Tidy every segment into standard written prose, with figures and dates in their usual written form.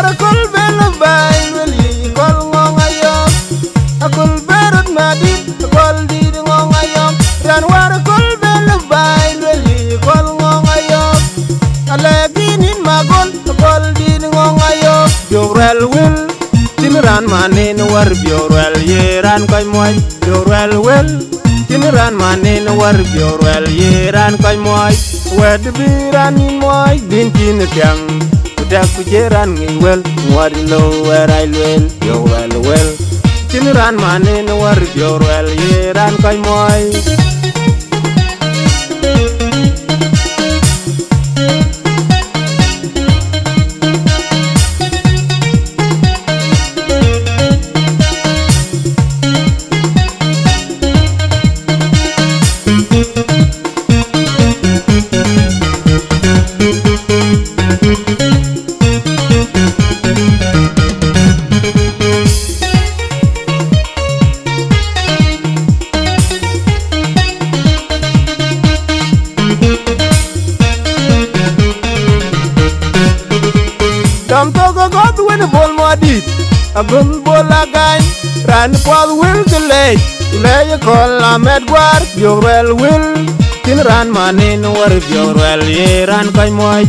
war kol bel bay weli kol ngong ayom akol berut madit kol di ngong ayom ran war kol bel bay weli kol ngong ayom alaginin magol kol di ngong ayom biorel wil tinran manin war biorel yeran koy moy biorel wil tinran manin war biorel yeran koy moy wed biran moy bin tin tiang udah kujeran ngiwel ngwadi lo werai luel biorel wel tinran manin war biorel yeran koy moy Dam togo god wen bol modit agun bol agany ran pod wil gelej leye kol amed gwar biorel wil tin ran manin war biorel yeran koy moy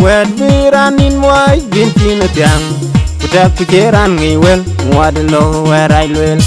wed biran in moy bin tin tiang udah kujeran ngiwel ngwad lo werai luel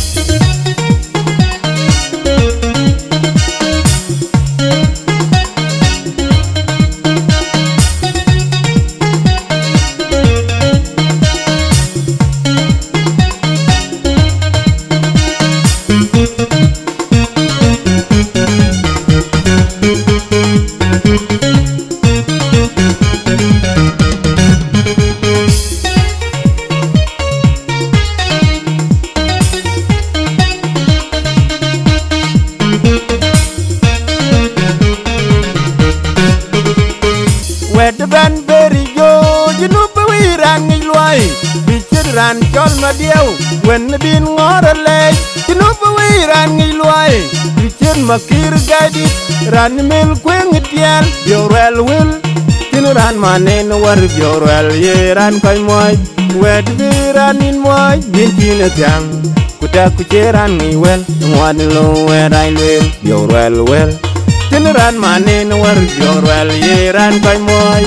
wed ban beri jo jinu pewiran ngilwai bichiran chol madiau wen bin ngorale jinu pewiran ngilwai bichir makir gadi ran mil kweng tial biorel wil tinran manen war biorel yeran koy moy wed biran in moy bin tin tiang kuda kujeran ngiwel ngwan lo werai lel biorel wel tinran manen war biorel yeran koy moy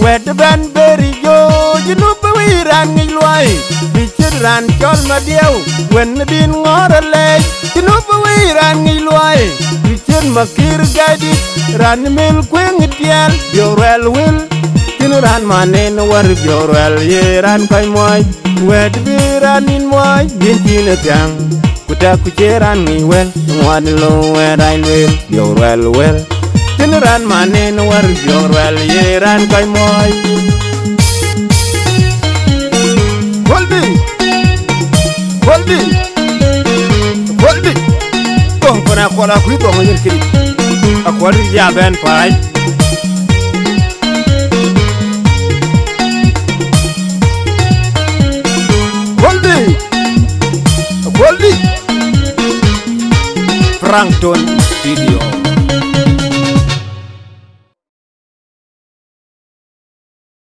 wed ban beri jo jinu pewiran ngilwai bichiran chol madiau wen bin ngorale jinu pewiran ngilwai bichir makir gadi ran mil kweng tial biorel wil tinran manen war biorel yeran koy moy wed biran in moy bin tin tiang kuda kujeran ngiwel ngwad lo werai luel biorel wel tinran manen war biorel yeran koy moy Holdi Tong pona kola kui tong yer kiri akwari ya ben pai Holdi Frankton Studio